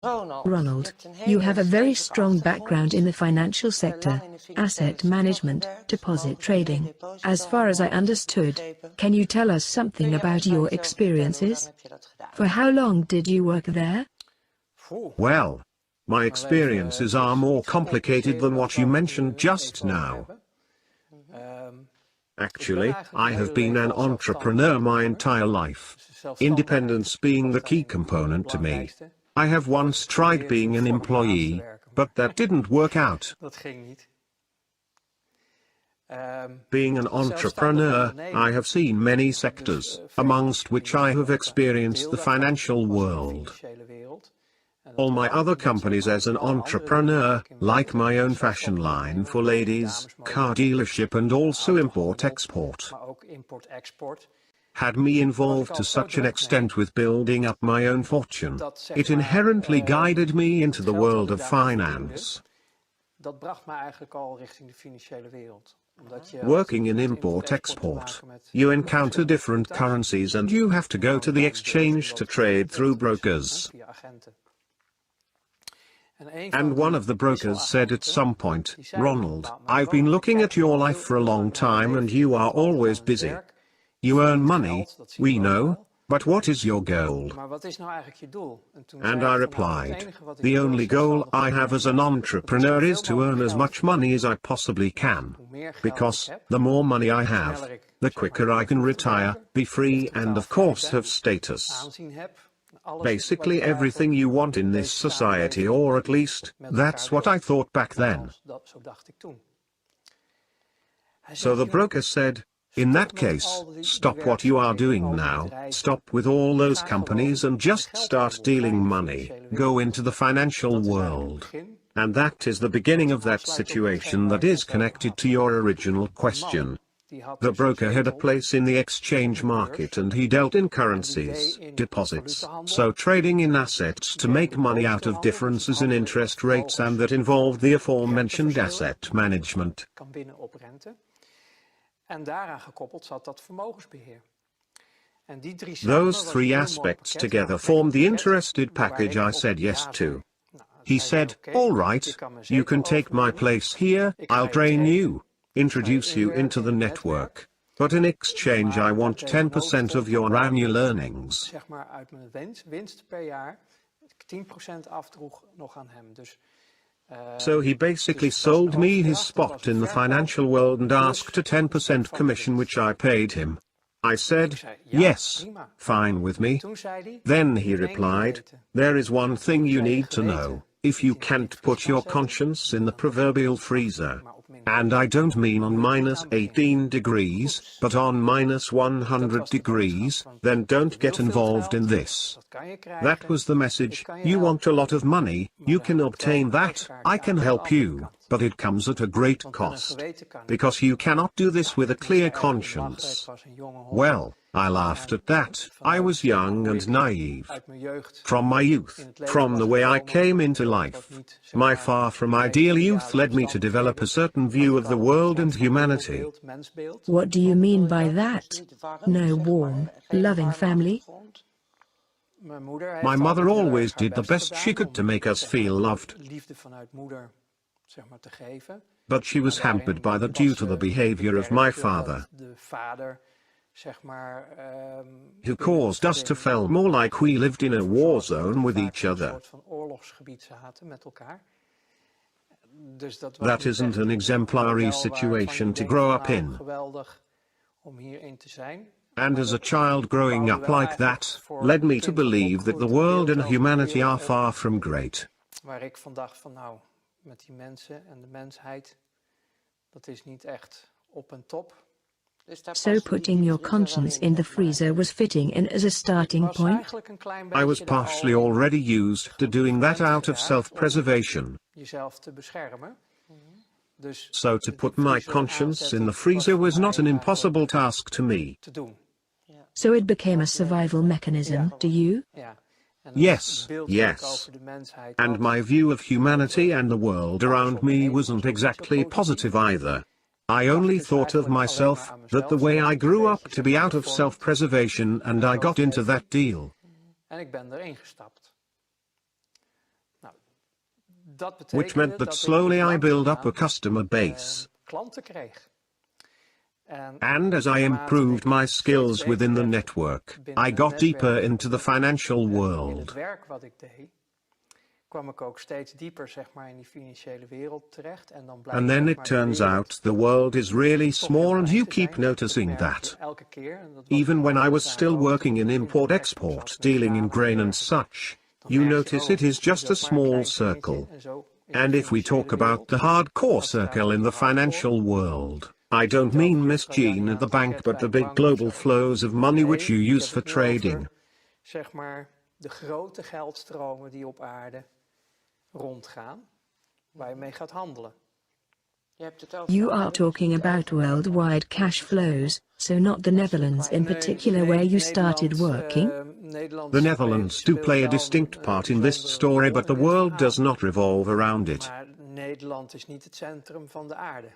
Ronald, you have a very strong background in the financial sector, asset management, deposit trading. As far as I understood, can you tell us something about your experiences? For how long did you work there? Well, my experiences are more complicated than what you mentioned just now. Actually, I have been an entrepreneur my entire life. Independence being the key component to me. I have once tried being an employee, but that didn't work out. Being an entrepreneur, I have seen many sectors, amongst which I have experienced the financial world. All my other companies as an entrepreneur, like my own fashion line for ladies, car dealership and also import-export, had me involved to such an extent with building up my own fortune. It inherently guided me into the world of finance. Working in import-export, you encounter different currencies and you have to go to the exchange to trade through brokers. And one of the brokers said at some point, "Ronald, I've been looking at your life for a long time and you are always busy. You earn money, we know, but what is your goal?" And I replied, "The only goal I have as an entrepreneur is to earn as much money as I possibly can. Because, the more money I have, the quicker I can retire, be free and of course have status. Basically everything you want in this society, or at least, that's what I thought back then." So the broker said, "In that case, stop what you are doing now, stop with all those companies and just start dealing money, go into the financial world." And that is the beginning of that situation that is connected to your original question. The broker had a place in the exchange market and he dealt in currencies, deposits, so trading in assets to make money out of differences in interest rates, and that involved the aforementioned asset management. Those three aspects together formed the interested package I said yes to. He said, "All right, you can take my place here, I'll train you, introduce you into the network, but in exchange I want 10% of your annual earnings." So he basically sold me his spot in the financial world and asked a 10% commission, which I paid him. I said, "Yes, fine with me." Then he replied, "There is one thing you need to know. If you can't put your conscience in the proverbial freezer, and I don't mean on -18 degrees, but on -100 degrees, then don't get involved in this." That was the message. You want a lot of money, you can obtain that, I can help you, but it comes at a great cost. Because you cannot do this with a clear conscience. Well, I laughed at that. I was young and naive. From my youth, from the way I came into life, my far from ideal youth led me to develop a certain view of the world and humanity. What do you mean by that? No warm, loving family? My mother always did the best she could to make us feel loved. But she was hampered by that due to the behavior of my father, who caused us to feel more like we lived in a war zone with each other. That isn't an exemplary situation to grow up in. And as a child growing up like that, led me to believe that the world and humanity are far from great. So putting your conscience in the freezer was fitting in as a starting point? I was partially already used to doing that out of self-preservation. So to put my conscience in the freezer was not an impossible task to me. So it became a survival mechanism to you? Yes, yes. And my view of humanity and the world around me wasn't exactly positive either. I only thought of myself, that the way I grew up to be out of self-preservation, and I got into that deal. which meant that slowly I built up a customer base. And as I improved my skills within the network, I got deeper into the financial world. And then it turns out the world is really small, and you keep noticing that. Even when I was still working in import-export, dealing in grain and such, you notice it is just a small circle. And if we talk about the hardcore circle in the financial world, I don't mean Miss Jean at the bank, but the big global flows of money which you use for trading. De grote geldstromen die op aarde rondgaan, waar je mee gaat handelen. You are talking about worldwide cash flows, so not the Netherlands in particular where you started working? The Netherlands do play a distinct part in this story, but the world does not revolve around it. Maar Nederland is niet het centrum van de aarde.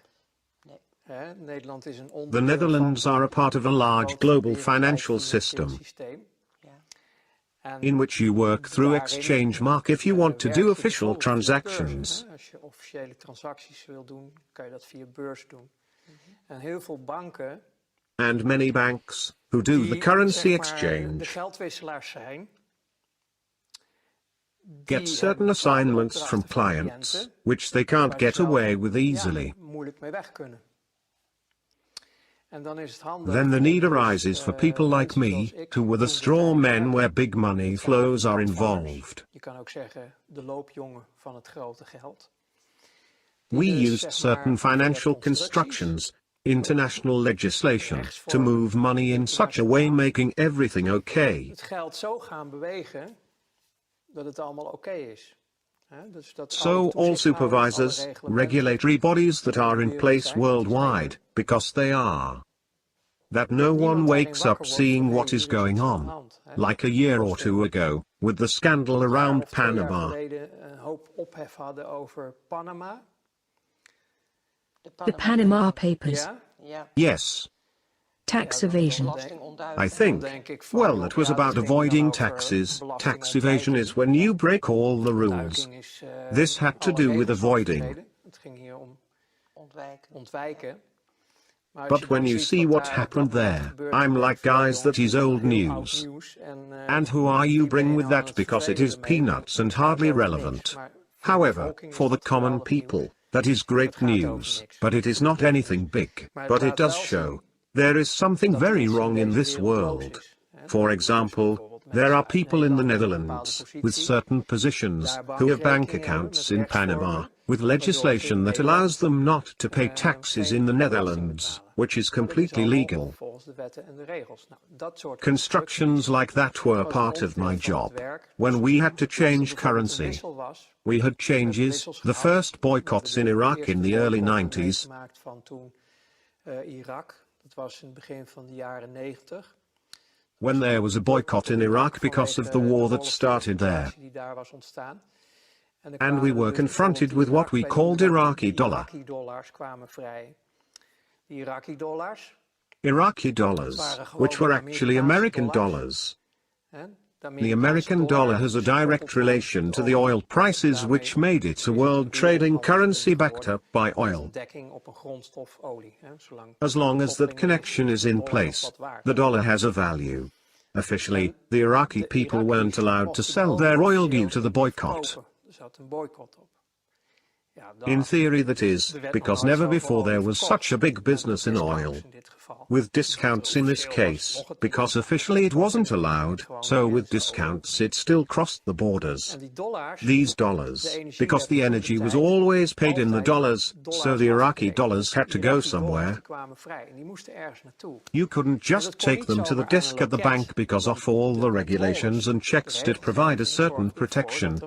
Nederland is een onderdeel The Netherlands are a part of a large global financial system, in which you work through exchange mark if you want to do official transactions. Als je officiële transacties wil doen, kan je dat via beurs doen. En heel veel banken, and many banks, who do the currency de exchange, geldwisselaars zijn, get certain assignments from clients, which they can't get away with easily. moeilijk mee weg kunnen. En dan is het handig, Then the need arises for people like me, who were the straw men where big money flows are involved. Je kan ook zeggen de loopjongen van het grote geld. We used certain financial constructions, international legislation, to move money in such a way making everything okay. Het geld zo gaan bewegen dat het allemaal oké is. Dus dat So all supervisors, regulatory bodies that are in place worldwide, because they are. That no one wakes up seeing what is going on, like a year or two ago, with the scandal around Panama. Een hoop ophef hadden over Panama. The Panama Papers. Yes, Tax evasion. I think. Well, it was about avoiding taxes. Tax evasion is when you break all the rules. This had to do with avoiding. Het ging hier om ontwijken. But when you see what happened there, I'm like, guys, that is old news. And who are you bring with that, because it is peanuts and hardly relevant. However, for the common people, that is great news, but it is not anything big, but it does show there is something very wrong in this world. For example, there are people in the Netherlands, with certain positions, who have bank accounts in Panama, with legislation that allows them not to pay taxes in the Netherlands, which is completely legal. Constructions like that were part of my job. When we had to change currency, we had changes, the first boycotts in Iraq in the early 90s. Dat was in het begin van de jaren 90. When there was a boycott in Iraq because of the war that started there. And we were confronted with what we called Iraqi dollar. Iraqi dollars, which were actually American dollars. The American dollar has a direct relation to the oil prices, which made it a world trading currency backed up by oil. As long as that connection is in place, the dollar has a value. Officially, the Iraqi people weren't allowed to sell their oil due to the boycott. In theory, that is, because never before there was such a big business in oil. With discounts in this case, because officially it wasn't allowed, so with discounts it still crossed the borders. These dollars, because the energy was always paid in the dollars, so the Iraqi dollars had to go somewhere. You couldn't just take them to the desk at the bank because of all the regulations and checks did provide a certain protection.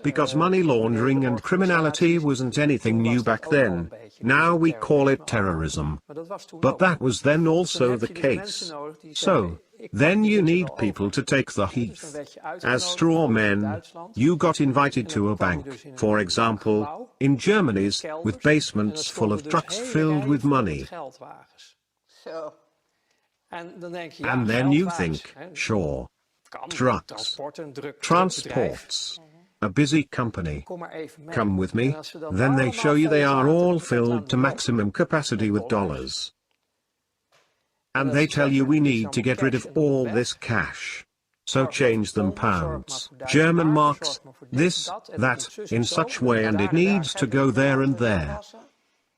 Because money laundering and criminality wasn't anything new back then, now we call it terrorism. But that was then also the case. So, then you need people to take the heat. As straw men, you got invited to a bank, for example, in Germany's, with basements full of trucks filled with money. And then you think, sure. Trucks. Transport, een druk bedrijf. Transports. A busy company. Kom maar even mee. Come with me. En als we dan Then they allemaal show you they are vol all zaten filled met to aan de maximum capacity with dollars. And dat they ze tell you zeggen, we dit is need to allemaal get rid cash of en dat moet all weg. this cash. So Zorg maar voor change them stomen, zorg maar pounds, voor 1000 German marken, marks, zorg maar voor dit, this, dat, en het moet that, zus in en zo, such en way, het and moet it daar en daar. needs to go there and there.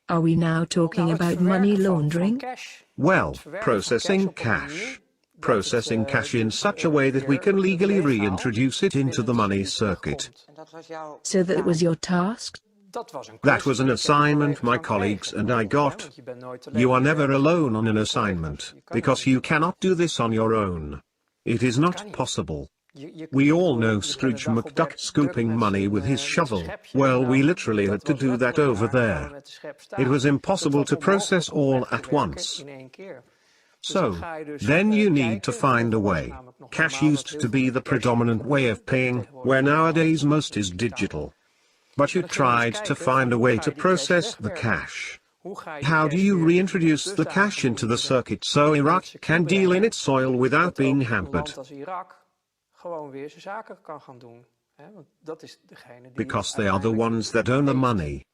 Are we now talking Nou, het about verwerken money van laundering? cash, Well, het verwerken van processing op een manier cash. dat Processing het, cash in dus, such a way that we weer can legally legaal reintroduce it into binnen the het money circuit circuit. terugkomt. So that was your task? Dat was een That was kwestie an die ik en assignment my collega's colleagues aan and I kregen. got. Want je bent nooit alleen You are je never werkt alone met on an collega's. assignment, Je kan because dat you niet. cannot do this on your own. It is kan not niet. possible. Je We all bedoel, know je bent Scrooge een dag op McDuck werk scooping druk money with his met zijn shovel. schepje. Well, we Nou, literally had dat to was do that letterlijk over waar gaan we there. met de schep It staan. was Dat impossible was to process onmogelijk om all weg te at werken once. in één keer. Dus dan So, ga je dus then you need kijken. to find a Vroeger was het way. namelijk nog Cash normaal dat used heel to veel be met the cash predominant way of gebeurde. paying, Tegenwoordig where is het nowadays allemaal most is digitaal. digital. But you Maar dan gingen we eens tried to kijken van find a hoe way ga to je die cash process the wegwerken? cash. Hoe ga je die How do cash you weer op reintroduce the dusdanige cash into the manier circuit so Iraq can circuit deal in brengen its soil without dat being ook een land hampered? als Irak gewoon weer zijn zaken kan gaan doen? Hè? Want dat is degene die Because het they are the uiteindelijk ones that own the heeft. money.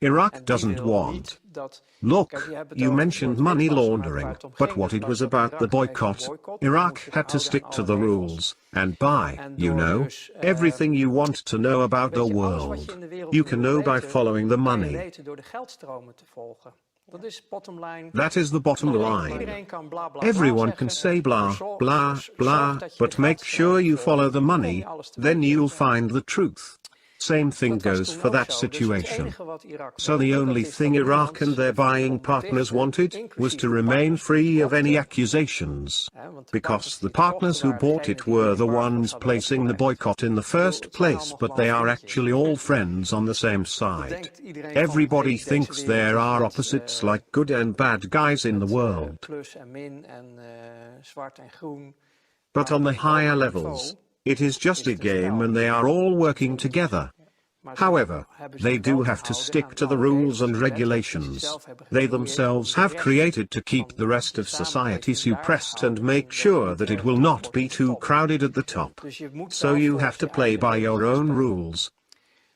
Iraq En die doesn't wil want. niet dat... Look, Kijk, je hebt het you over mentioned het money witwassen, maar waar laundering, het om but ging what dus it was dat about the Irak heeft een boycott, boycott. Die Iraq moet zich had to houden stick aan to alle the regels. rules, and buy, En you door know, dus everything you want to know about the weet je, alles wat je world. in de wereld You wil can know by weten, following the kan je money. weten door de geldstromen te volgen. Dat is bottom line. That is the bottom line. Iedereen kan bla bla bla Everyone can zeggen, say maar blah, blah, zorg blah, dat je but de make sure you geldstromen follow volgt. the Dan kom money, je alles te then weten. you'll find the truth. Same thing Dat was goes toen for ook that zo. Dus het situation. enige wat Irak So wilde, the dat only is thing dat Iraq niemand and their zich buying kon partners betichten, wanted was inclusief to de remain partners die free het of any kochten. accusations. Hè, want de Because the partners partners who die het kochten bought waren it degenen were die the het embargo ones hadden placing the opgelegd. boycott in the Ik bedoel, first het zijn place, allemaal but they gewoon are vriendjes. actually all friends on the same Dat side. denkt iedereen van, Everybody hey, deze thinks wereld there is are met, opposites like good and bad guys in the met world. plus en min en zwart en groen. But Maar on op the een hoger higher niveau levels, it is just is a het een game spel. and they are all working Vriendjes. together. Maar ze However, hebben they zich do wel te have to houden stick aan to the alle rules regels and en wetgeving die ze regulations zelf hebben they gecreëerd om themselves de have rest created to keep van the rest de of society samenleving daar suppressed and houden make en dat sure niet that it erg will druk not wordt be op de too top. crowded at the top. Dus je moet So wel you volgens have to je play eigen by your regeltjes own spelen. rules.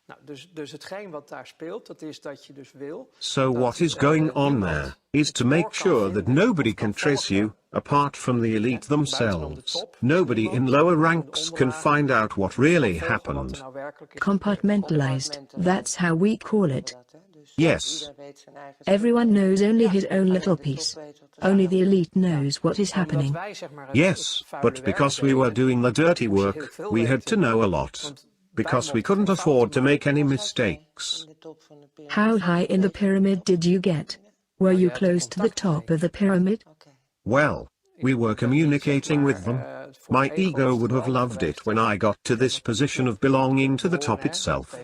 Nou, dus hetgeen wat daar speelt, dat is dat je dus wil So dat what is going on niemand there is het to make spoor kan sure that vinden nobody of can kan trace you, volgen. apart from the elite Buitenom de themselves. top is Nobody in niemand lower in de ranks can onderlagen find out what die really kan volgen wat er happened. nou werkelijk is gebeurd. Compartmentalized, that's how we call it. Yes. Everyone knows only his own little piece. Only the elite knows what is Maar omdat happening. wij zeg maar het Yes, vuile but werk because we were deden, doing the dirty moest je heel work, veel we had to weten. know a lot. Want Because we wij couldn't mochten geen afford to fouten make any maken. mistakes. How high in the pyramid did you get? Were you close to the top of the pyramid? Well, we were communicating with them. My ego would have loved it when I got to this position of belonging to the top itself.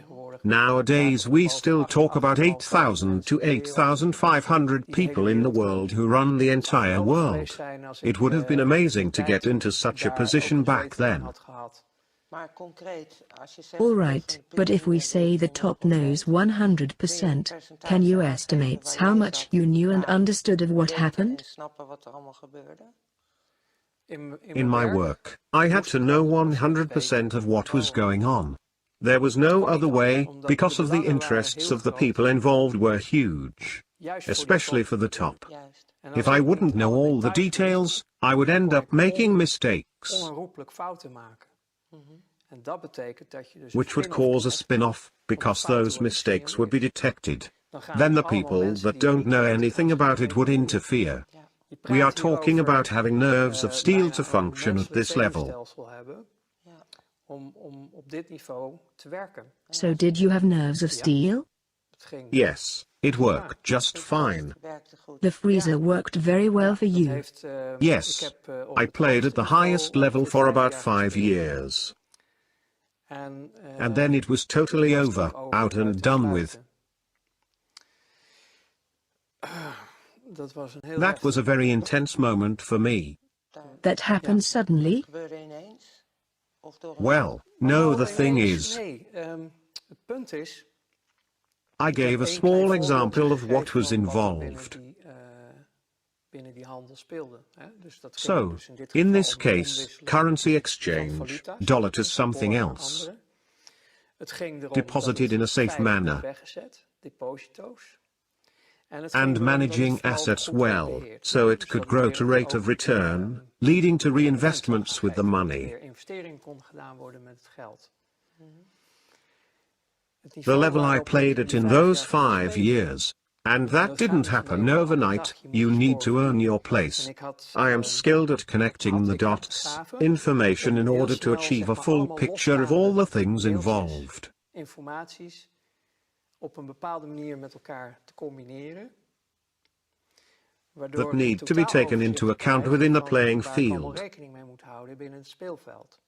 Nowadays we still talk about 8,000 to 8,500 people in the world who run the entire world. It would have been amazing to get into such a position back then. All right, but if we say the top knows 100%, can you estimate how much you knew and understood of what happened? In my work, I had to know 100% of what was going on. There was no other way, because of the interests of the people involved were huge. Especially for the top. If I wouldn't know all the details, I would end up making mistakes. Onherroepelijk fouten maken. En dat betekent dat je dus Which would cause a spin-off, because those mistakes would be detected. Then the people that don't know anything about it would interfere. We are talking about having nerves of steel to function at this level. Om op dit niveau te werken. So did you have nerves of steel? Yes, it worked just fine. The freezer worked very well for you. Yes, I played at the highest level for about 5 years. And then it was totally over, out and done with. That was a very intense moment for me. That happened suddenly? Well, no, the thing is, I gave a small example of what was involved. binnen die handel speelde. Dus dat ging So, dus in dit in geval this om de case, omwisseling currency van exchange, valuta's, dollar to door something naar else, anderen. Het ging erom deposited dat in a het safe veilig werd manner, weggezet, deposito's. En het ging and erom dat managing het vooral assets goed werd well, beheerd. so it Zodat could niet grow weer to rate of ook, return, leading to rendement zou reinvestments gaan with the geven, dat er money. weer investering kon gedaan worden met het geld. Het The niveau level I waarop played die it in 5 those jaar 5 geleden years. And dat that didn't gaat niet happen van de een op de andere overnight, dag. Je moet you je need sporen to earn verdienen. your En place. ik had, I am skilled at connecting the ik heb dots, gave information om in heel order to snel, achieve a zeg maar, full allemaal picture of all losstaande the things deeltjes, involved informaties op een bepaalde manier met elkaar te combineren. Waardoor that ik een need to be taken totaaloverzicht into account krijg within the van playing waar ik allemaal field, rekening mee moet houden binnen het speelveld.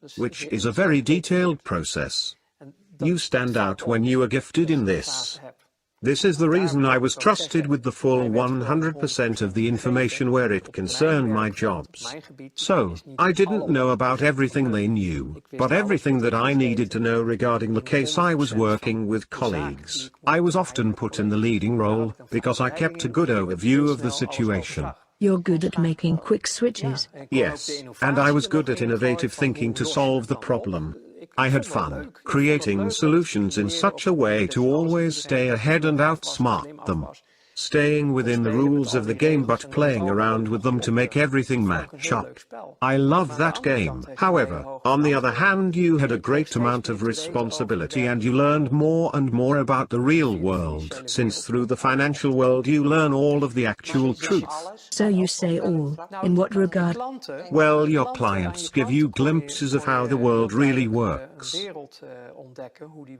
Dus which zeer- is a zeer very gedetailleerd. detailed process. En You stand valt out op when you are gifted als in ik een this. gave heb. This is the Daarom reason kan I ik was ook trusted zeggen, with the full mij werd gewoon 100% of the 100% information gegeven where it op mijn concerned my werkveld, op jobs. mijn gebied. So, Is niet I alle didn't know about 100% van everything they hun. knew, Ik wist but alles everything wat that ik I moest needed to weten. know regarding the En case I was 100% working van with de zaken die colleagues. ik moest I was draaien often met put in the collega's. leading Daar had role ik een because I voorbereiding kept a in, good omdat ik overview heel of the snel alles situation. overzag. You're good at making quick switches. Ja, en ik kon ook de Yes, and I innovatie was er good nog at in gooien innovative van thinking hoe to los je solve het the dan op. problem. Ik I had vond dat fun leuk. Ik vond dat creating leuk solutions in om te such a proberen way op te to proberen dat je always alles stay iedereen ahead and kon outsmart slim them, afwas. staying within the spelen met rules al of the die game regels but en om het playing allemaal around ook with nog them to op te make everything vond ik een match heel up. leuk spel. I love Maar aan de that andere game. kant heeft het een hele However, hoge on the other verantwoording. hand, you had En a ik kreeg great steeds amount of meer te weten over de responsibility and werking you van de learned markt. more and more about the real Via de world, financiële since wereld through the komt alles nog financial te world weten. you learn all of the actual Dus truth. So you say all. nou, In what de regard? klanten, Well, de your klanten, aan je clients give you klanten glimpses of kon how the je world heel really duidelijk een works. wereld ontdekken, hoe die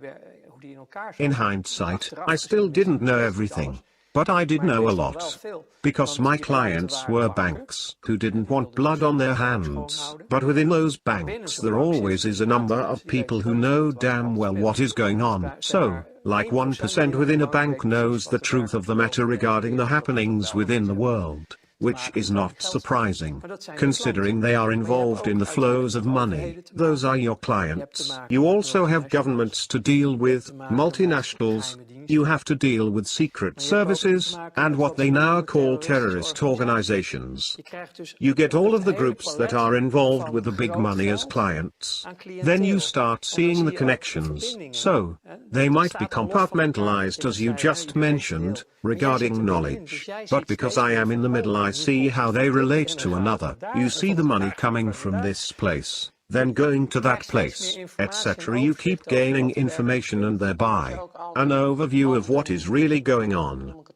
in elkaar In zat. hindsight, Achteraf I still gezien wist ik didn't nog know steeds niet everything, alles. but I did Maar ik know a wist al wel lot. veel. Because Want my die klanten clients waren were banken. banks who Die didn't want wilden blood on their bezuinigingen hands, schoonhouden. but within those Binnen banks zo'n there bank always zitten is a number automaten, of dus die people weten who donders know goed wat er damn allemaal well what speelt. is going on. Zeg So, maar, like 1% 1% within a binnen de bank weet knows precies the wat er truth werkelijk of the matter speelt binnen de regarding the wereld, wat er happenings wel within the met world, which is not surprising, Maar dat zijn je considering klanten. they are Maar je hebt involved in ook the flows uiteindelijk of met money. overheden te Those are maken. your Je hebt te clients. maken You met also have multinationals. governments to deal Je hebt with, te maken met multinationals. geheime diensten. You have to deal with secret Maar je hebt ook te services maken and met what wat they ze now noemen call terroristische terrorist organisaties. organizations. Je krijgt dus You get all of the een hele groups that palet are involved van with the big groot money as geld clients. aan Then you cliënteel. start Want dan seeing zie the je ook connections. verbindingen. So, Hè? they Dat might be staat al los van elkaar wat compartmentalized je net as you zei. Hè? just Je weet een mentioned, deel. Maar jij zit regarding er middenin, knowledge. dus jij But ziet because steeds I meer am in the van, middle, oh, I nu see komt how het they van dit relate en to dan gaat het another. naar daar You en see van the money daar gaat het coming weer from daar. this place, then going to that Krijg steeds meer place, informatie en etc. You keep overzicht over gaining wat er werkelijk information and speelt. thereby an overview of what is really going on.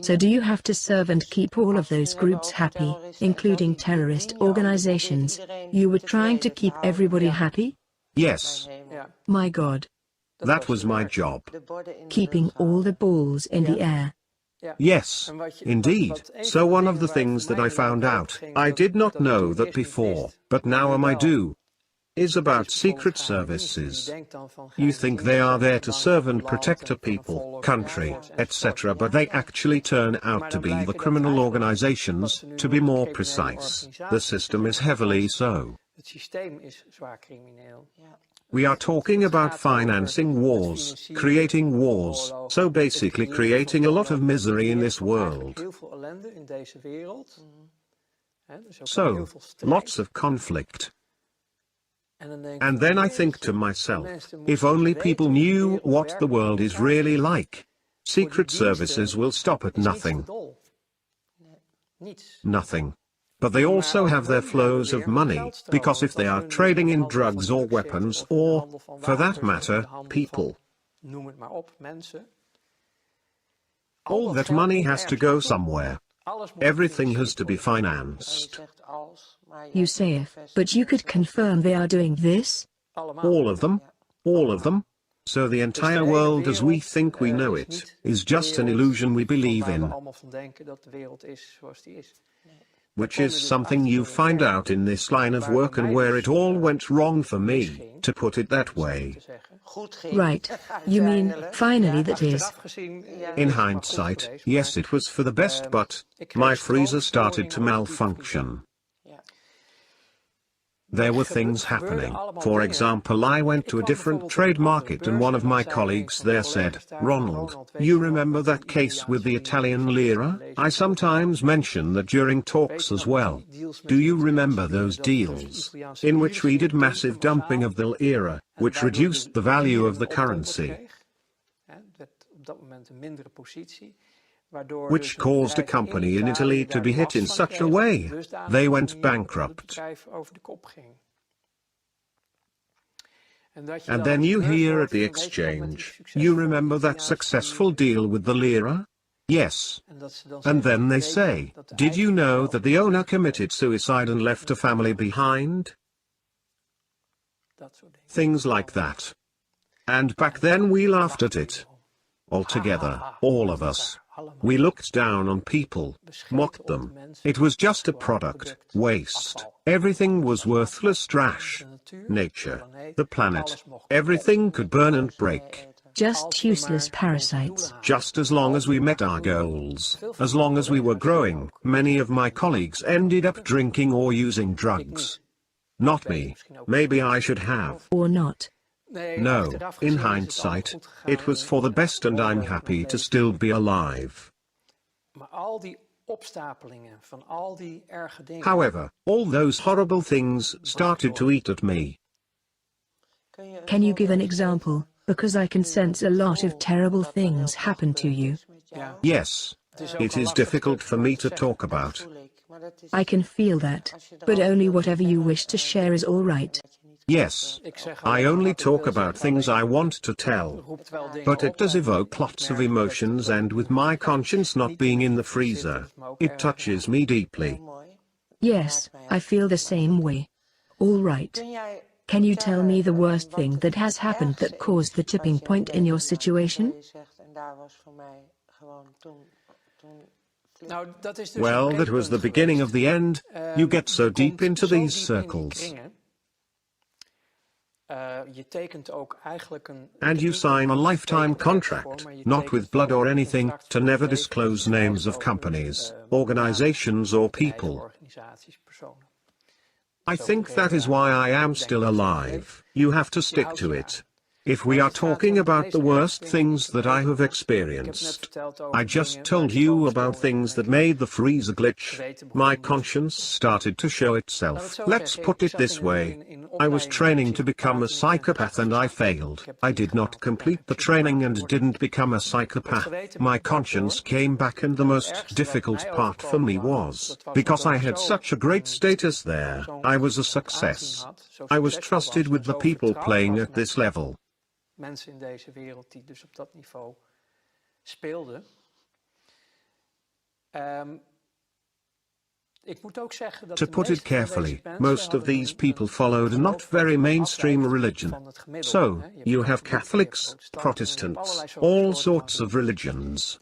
So do you have to serve and keep all of those groups happy, including terrorist organizations? You were trying to keep everybody happy? Yes, Ja, My God. that was je my werk. job. Keeping all the balls in the air. Ja. Yes, En wat indeed. wat een So van de one of dingen the waar het things voor that mij I heel erg found over out, ging, I dat- did not dat ik know toen that eerst niet before, wist, but maar now nu am I wel. do, is Dat about is bijvoorbeeld secret geheime diensten. Je services. denkt dan van You geheime think they diensten are zijn there to bang serve voor and het land protect a en voor een people, volk, country, enzovoorts, enzovoorts. etc., but they actually turn out Maar to dan be the blijken dat criminal eigenlijk, wat organizations, ze nu to be noemen more criminele precise. The organisaties, system is zeggen, heavily althans, so. het systeem is zwaar crimineel. We are talking Het about gaat over financing het wars, financieren creating van wars, oorlogen, so het basically creëren van creating a lot of oorlogen, misery in het this creëren van eigenlijk world. heel veel ellende in deze wereld. Hè, dus ook heel So, veel strijd. lots of conflict. En dan denk ik And van, then I think to jeetje, die myself, mensen if moeten only weten people hoe de knew wereld what the werkelijk world in is elkaar really zit. like. Voor die Secret diensten services will stop at is niets te nothing. dol. Niets. Nothing. But they also have their flows of money, because if they are trading in drugs or weapons or, for that matter, people, Noem het maar op, mensen. all that money has to go somewhere. Alles moet Everything has gefinancierd to be worden. financed. You say if, but you could confirm they are doing this? Allemaal. All of them? All of them? So the entire world as we think we know it is just an illusion we believe Waar we in, allemaal van denken dat de wereld is zoals die is. which is something you find out in this line of work and where it all went wrong for me, to put it that way. Right. You mean, finally that is. Achteraf gezien, In is het maar goed hindsight, geweest, yes, maar it was for the best, but ik kreeg my freezer started to stroomstoringen op het gebied van malfunction. There were things happening. For example, I went to a different trade market and one of my colleagues there said, "Ronald, you remember that case with the Italian lira? I sometimes mention that during talks as well. Do you remember those deals, in which we did massive dumping of the lira, which reduced the value of the currency? Which caused a company in Italy to be hit in such a way. They went bankrupt. And then you hear at the exchange, you remember that successful deal with the lira? Yes. And then they say, did you know that the owner committed suicide and left a family behind? Things like that. And back then we laughed at it. Altogether, all of us. We looked down on people, mocked them. It was just a product, waste. Everything was worthless trash. Nature, the planet, everything could burn and break. Just useless parasites. Just as long as we met our goals, as long as we were growing. Many of my colleagues ended up drinking or using drugs. Not me. Maybe I should have. Or not. No, in hindsight, it was for the best and I'm happy to still be alive. However, all those horrible things started to eat at me. Can you give an example? Because I can sense a lot of terrible things happen to you. Yes. It is difficult for me to talk about. I can feel that, but only whatever you wish to share is all right. Yes. I only talk about things I want to tell. But it does evoke lots of emotions, and with my conscience not being in the freezer, it touches me deeply. Yes, I feel the same way. All right. Can you tell me the worst thing that has happened that caused the tipping point in your situation? Well, that was the beginning of the end. You get so deep into these circles. And you sign a lifetime contract, not with blood or anything, to never disclose names of companies, organizations or people. I think that is why I am still alive. You have to stick to it. If we are talking about the worst things that I have experienced, I just told you about things that made the freezer glitch. My conscience started to show itself. Let's put it this way. I was training to become a psychopath and I failed. I did not complete the training and didn't become a psychopath. My conscience came back, and the most difficult part for me was, because I had such a great status there, I was a success. I was trusted with the people playing at this level. Mensen in deze wereld die dus op dat niveau speelden. To put it carefully, most of these people followed a not very mainstream religion. So, you have Catholics, Protestants, all sorts of religions.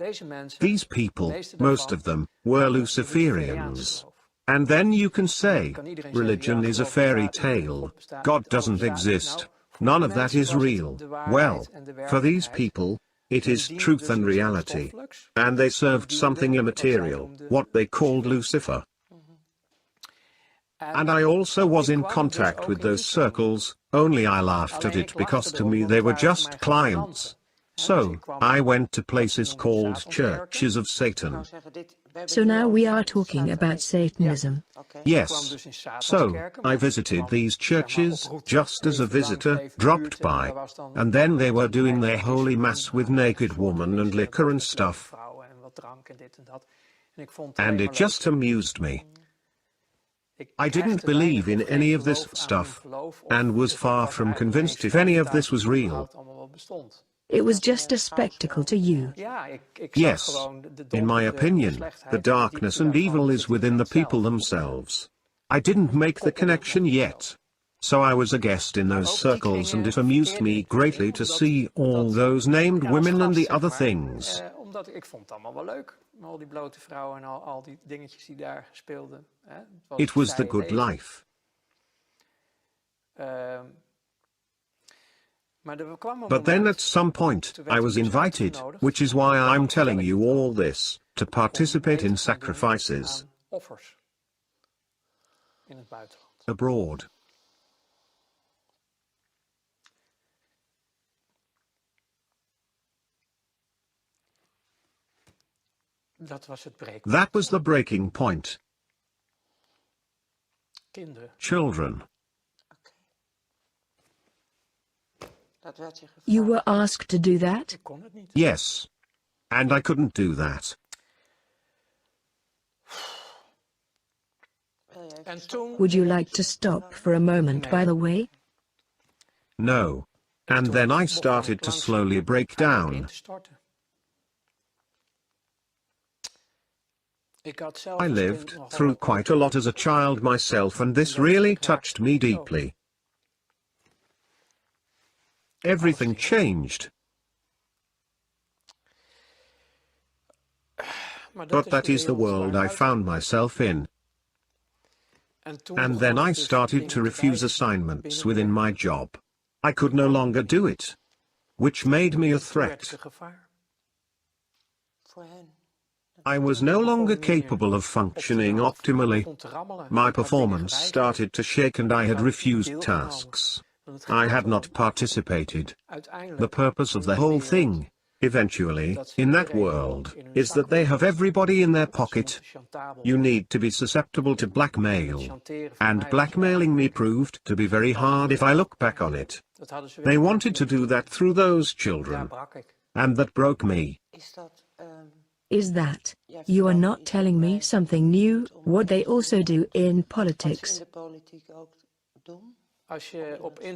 These people, most of them, were Luciferians. And then you can say, religion is a fairy tale, God doesn't exist. None of that is real. Well, for these people, it is truth and reality. And they served something immaterial, what they called Lucifer. And I also was in contact with those circles, only I laughed at it because to me they were just clients. So, I went to places called Churches of Satan. So now we are talking about Satanism. Yes. So, I visited these churches, just as a visitor dropped by. And then they were doing their holy mass with naked women and liquor and stuff. And it just amused me. I didn't believe in any of this stuff, and was far from convinced if any of this was real. It was just a spectacle to you. Yes. In my opinion, the darkness and evil is within the people themselves. I didn't make the connection yet. So I was a guest in those circles, and it amused me greatly to see all those named women and the other things. It was the good life. But then at some point, I was invited, which is why I'm telling you all this, to participate in sacrifices abroad. That was the breaking point. Children. You were asked to do that? Yes. And I couldn't do that. Would you like to stop for a moment, by the way? No. And then I started to slowly break down. I lived through quite a lot as a child myself, and this really touched me deeply. Everything changed. But that is the world I found myself in. And then I started to refuse assignments within my job. I could no longer do it, which made me a threat. I was no longer capable of functioning optimally. My performance started to shake and I had refused tasks. I had not participated. The purpose of the whole thing, eventually, in that world, is that they have everybody in their pocket. You need to be susceptible to blackmail. And blackmailing me proved to be very hard if I look back on it. They wanted to do that through those children. And that broke me. Is that, you are not telling me something new, what they also do in politics?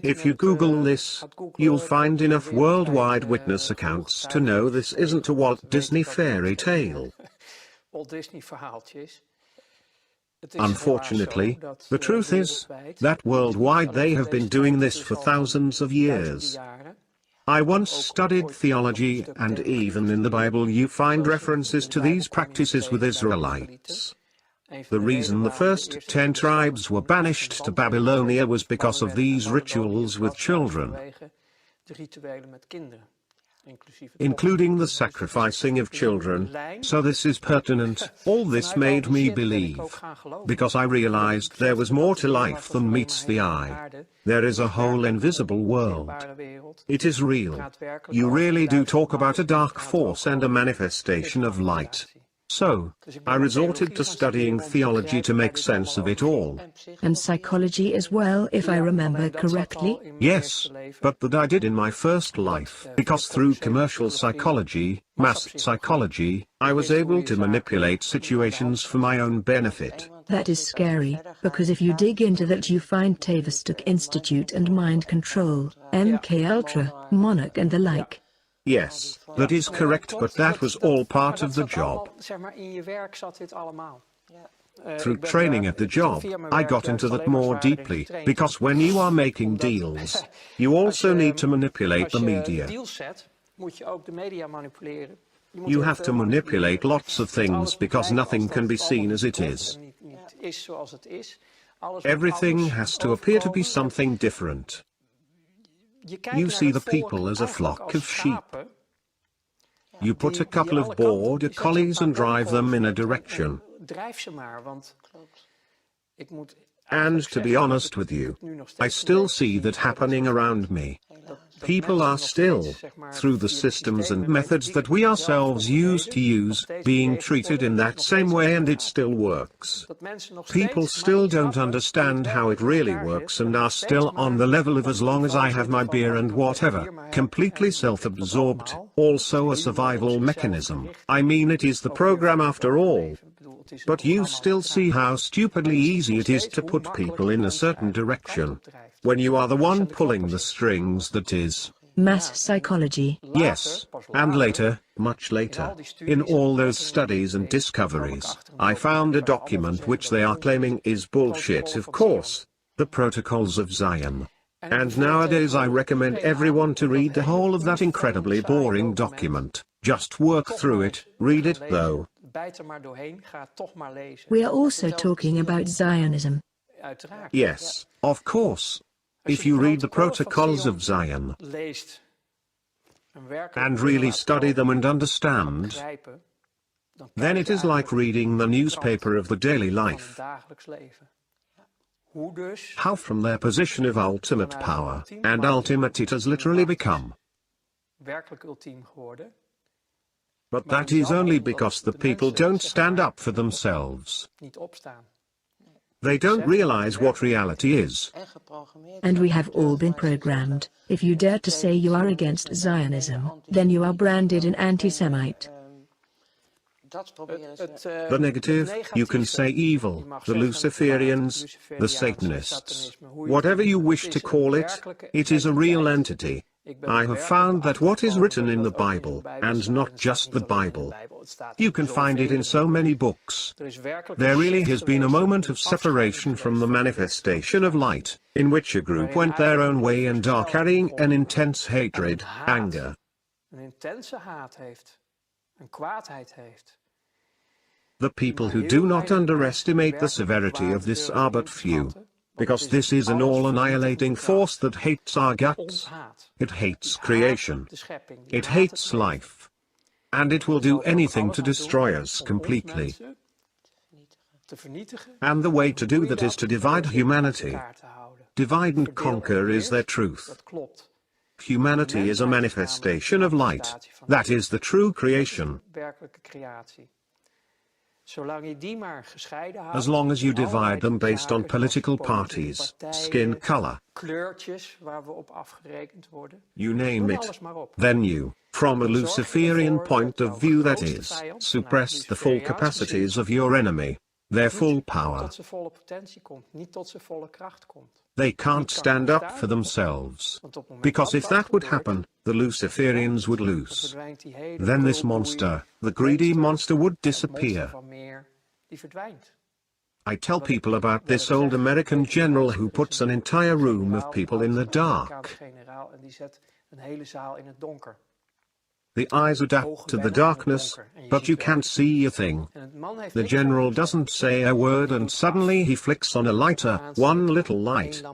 If you Google this, you'll find enough worldwide witness accounts to know this isn't a Walt Disney fairy tale. Unfortunately, the truth is that worldwide they have been doing this for thousands of years. I once studied theology, and even in the Bible you find references to these practices with Israelites. The reason the first 10 tribes were banished to Babylonia was because of these rituals with children, including the sacrificing of children. So this is pertinent. All this made me believe, because I realized there was more to life than meets the eye. There is a whole invisible world. It is real. You really do talk about a dark force and a manifestation of light. So, I resorted to studying theology to make sense of it all. And psychology as well, if I remember correctly? Yes, but that I did in my first life, because through commercial psychology, mass psychology, I was able to manipulate situations for my own benefit. That is scary, because if you dig into that you find Tavistock Institute and mind control, MK Ultra, Monarch and the like. Yes, that is correct, but that was all part of the job. Through training at the job, I got into that more deeply, because when you are making deals, you also need to manipulate the media. You have to manipulate lots of things because nothing can be seen as it is. Everything has to appear to be something different. You see the people as a flock of sheep. You put a couple of border collies and drive them in a direction. And to be honest with you, I still see that happening around me. People are still, through the systems and methods that we ourselves used to use, being treated in that same way, and it still works. People still don't understand how it really works and are still on the level of as long as I have my beer and whatever, completely self-absorbed, also a survival mechanism. I mean, it is the program after all. But you still see how stupidly easy it is to put people in a certain direction, when you are the one pulling the strings. That is mass psychology. Yes, and later, much later, in all those studies and discoveries, I found a document which they are claiming is bullshit, of course, the Protocols of Zion. And nowadays I recommend everyone to read the whole of that incredibly boring document. Just work through it, read it though. We are also talking about Zionism. Yes, of course. If you read the Protocols of Zion and really study them and understand, then it is like reading the newspaper of the daily life. How from their position of ultimate power, and ultimate it has literally become, But that is only because the people don't stand up for themselves. Niet opstaan. They don't realize what reality is. And we have all been programmed. If you dare to say you are against Zionism, then you are branded an anti-Semite. The negative, you can say evil, the Luciferians, the Satanists. Whatever you wish to call it, it is a real entity. I have found that what is written in the Bible, and not just the Bible, you can find it in so many books. There really has been a moment of separation from the manifestation of light, in which a group went their own way and are carrying an intense hatred, anger. Een intense haat heeft. Een kwaadheid heeft. The people who do not underestimate the severity of this are but few. Because this is an all-annihilating force that hates our guts. It hates creation. It hates life. And it will do anything to destroy us completely. And the way to do that is to divide humanity. Divide and conquer is their truth. Humanity is a manifestation of light. That is the true creation. As long as you divide them based on political parties, skin color, you name it, then you, from a Luciferian point of view that is, suppress the full capacities of your enemy, their full power. They can't stand up for themselves. Because if that would happen, the Luciferians would lose. Then this monster, the greedy monster, would disappear. I tell people about this old American general who puts an entire room of people in the dark. The eyes adapt to the darkness, but you can't see a thing. The general doesn't say a word and suddenly he flicks on a lighter, one little light.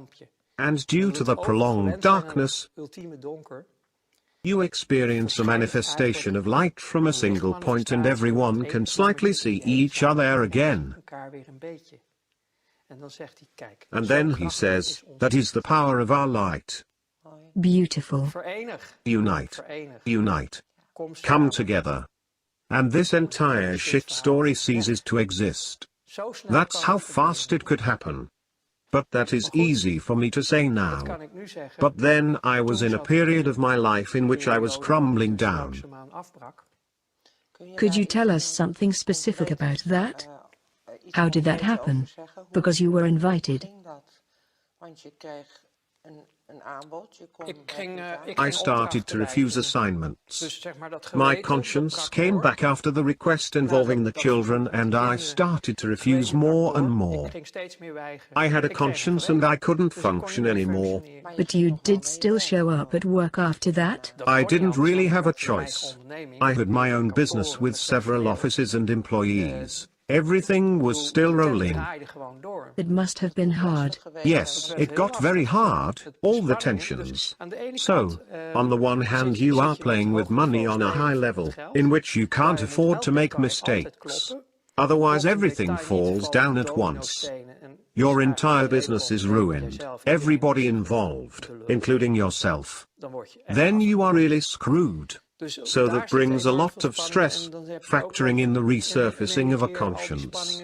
And due to the prolonged darkness, you experience a manifestation of light from a single point and everyone can slightly see each other again. And then he says, that is the power of our light. Beautiful. Unite. Unite. Come together. And this entire shit story ceases to exist. That's how fast it could happen. But that is easy for me to say now. But then I was in a period of my life in which I was crumbling down. Could you tell us something specific about that? How did that happen? Because you were invited. I started to refuse assignments. My conscience came back after the request involving the children and I started to refuse more and more. I had a conscience and I couldn't function anymore. But you did still show up at work after that? I didn't really have a choice. I had my own business with several offices and employees. Everything was still rolling. It must have been hard. Yes, it got very hard, all the tensions. So, on the one hand you are playing with money on a high level, in which you can't afford to make mistakes. Otherwise everything falls down at once. Your entire business is ruined, everybody involved, including yourself. Then you are really screwed. So that brings a lot of stress, factoring in the resurfacing of a conscience.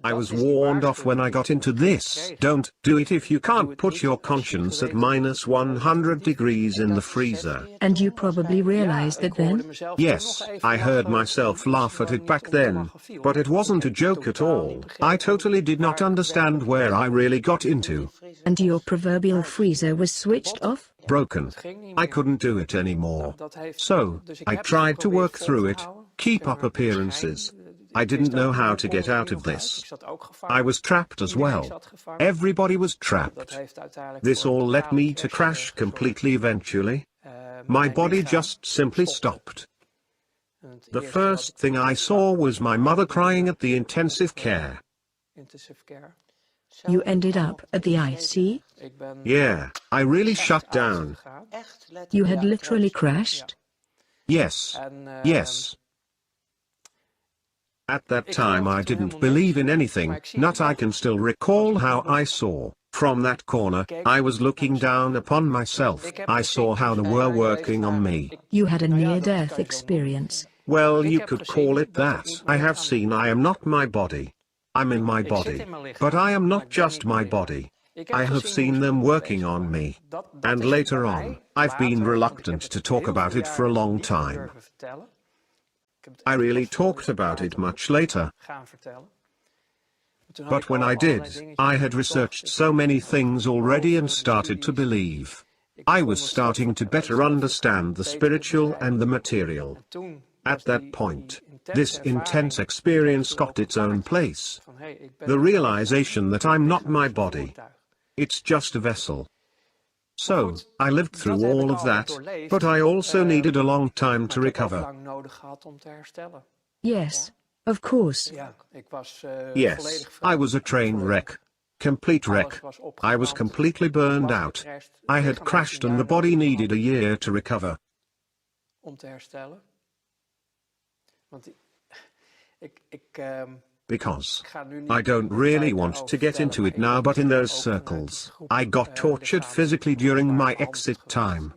I was warned off when I got into this. Don't do it if you can't put your conscience at minus 100 degrees in the freezer. And you probably realized that then? Yes, I heard myself laugh at it back then, but it wasn't a joke at all. I totally did not understand where I really got into. And your proverbial freezer was switched off? Broken. I couldn't do it anymore. So, I tried to work through it, keep up appearances. I didn't know how to get out of this. I was trapped as well. Everybody was trapped. This all led me to crash completely eventually. My body just simply stopped. The first thing I saw was my mother crying at the intensive care. You ended up at the IC? Yeah, I really shut down. You had literally crashed? Yes. Yes. At that time I didn't believe in anything, not I can still recall how I saw From that corner, I was looking down upon myself. I saw how they were working on me. You had a near-death experience. Well, you could call it that. I have seen I am not my body. I'm in my body. But I am not just my body. I have seen them working on me. And later on, I've been reluctant to talk about it for a long time. I really talked about it much later. But when I did, I had researched so many things already and started to believe. I was starting to better understand the spiritual and the material. At that point, this intense experience got its own place. The realization that I'm not my body. It's just a vessel. So, I lived through all of that, but I also needed a long time to recover. Yes, of course. Yes, I was a train wreck. Complete wreck. I was completely burned out. I had crashed and the body needed a year to recover. Because I don't really want to get into it now, but in those circles, I got tortured physically during my exit time.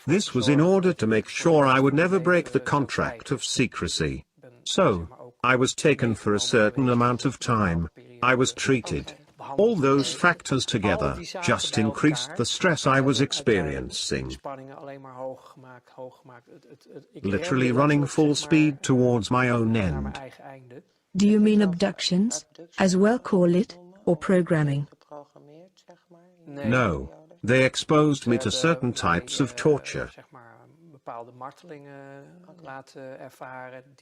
This was in order to make sure I would never break the contract of secrecy. So, I was taken for a certain amount of time. I was treated. All those factors together just increased the stress I was experiencing. Literally running full speed towards my own end. Do you mean abductions, as well call it, or programming? No, they exposed me to certain types of torture.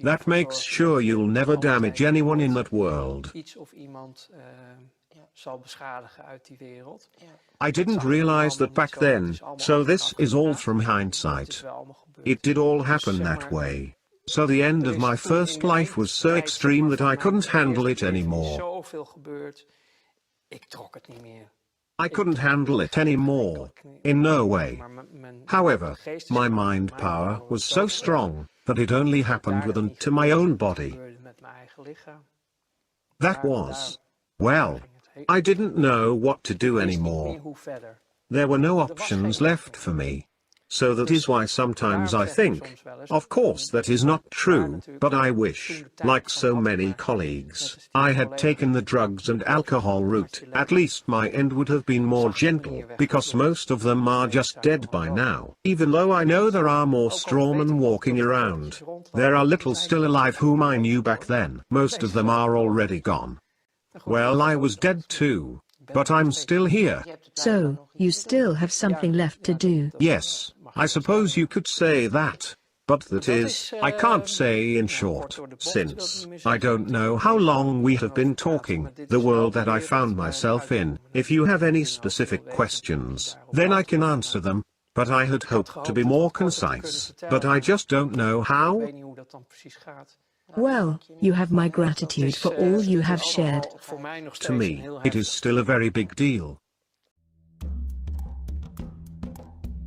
That makes sure you'll never damage anyone in that world. I didn't realize that back then, so this is all from hindsight. It did all happen that way. So the end of my first life was so extreme that I couldn't handle it anymore. I couldn't handle it anymore, in no way. However, my mind power was so strong that it only happened within to my own body. That was, well, I didn't know what to do anymore. There were no options left for me. So that is why sometimes I think, of course that is not true, but I wish, like so many colleagues, I had taken the drugs and alcohol route. At least my end would have been more gentle, because most of them are just dead by now. Even though I know there are more strawmen walking around, there are little still alive whom I knew back then. Most of them are already gone. Well, I was dead too, but I'm still here. So, you still have something left to do. Yes, I suppose you could say that. But that is, I can't say in short, since I don't know how long we have been talking, the world that I found myself in. If you have any specific questions, then I can answer them, but I had hoped to be more concise, but I just don't know how. Well, you have my gratitude for all you have shared. To me, it is still a very big deal.